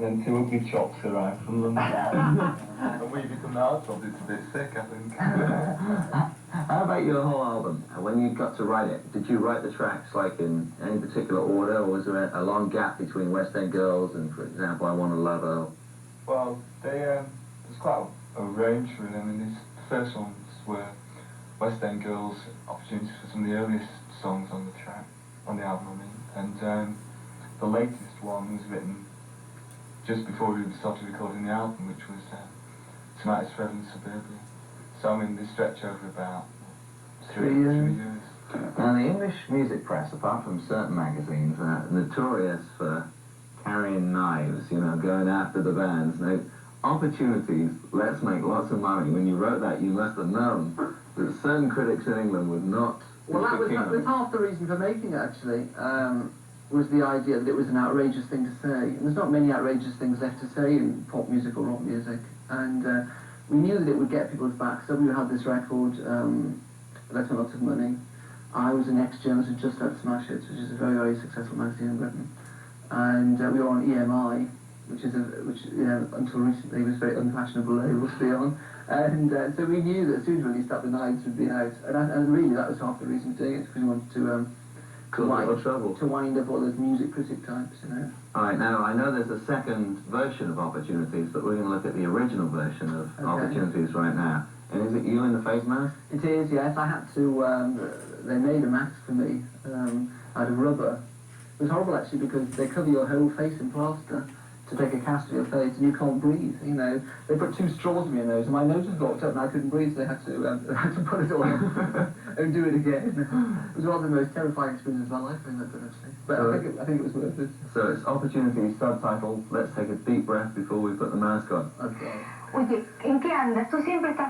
then two ugly chops arrived from London. And we become the heartthrob, it's a bit sick, I think. How about your whole album? When you got to write it, did you write the tracks like in any particular order, or was there a long gap between West End Girls and, for example, I Want a Lowe? Well, there's quite a range for them. I mean, the first ones were West End Girls, opportunities for some of the earliest songs on the album, I mean. And the latest one was written just before we started recording the album, which was Tonight is Forever in Suburbia. So I mean, they stretch over about 3 years. Now, the English music press, apart from certain magazines, are notorious for carrying knives, you know, going after the bands. Now, opportunities, let's make lots of money. When you wrote that, you must have known that certain critics in England would not. Well, that was half the reason for making it, actually, was the idea that it was an outrageous thing to say. And there's not many outrageous things left to say in pop music or rock music. And we knew that it would get people's backs. So we had this record, Let's Make Lots of Money. I was an ex-journalist who just had Smash Hits, which is a very, very successful magazine in Britain. And we were on EMI, which you know, until recently was a very unfashionable label to be on. And so we knew that as soon as we released that, the Knives would be out. And really, that was half the reason for doing it, because we wanted to wind up all those music critic types, you know. All right, now, I know there's a second version of Opportunities, but we're going to look at the original version of Opportunities right now. And is it you in the face mask? It is, yes. I had to, they made a mask for me out of rubber. It was horrible, actually, because they cover your whole face in plaster to take a cast of your face, and you can't breathe, you know. They put 2 straws in your nose, and my nose was blocked up, and I couldn't breathe, so they had to put it all on and do it again. It was one of the most terrifying experiences of my life, actually. But so I think it was worth it. So it's Opportunity, subtitle, let's take a deep breath before we put the mask on. Okay. Oye, ¿en qué andas? Tú siempre estás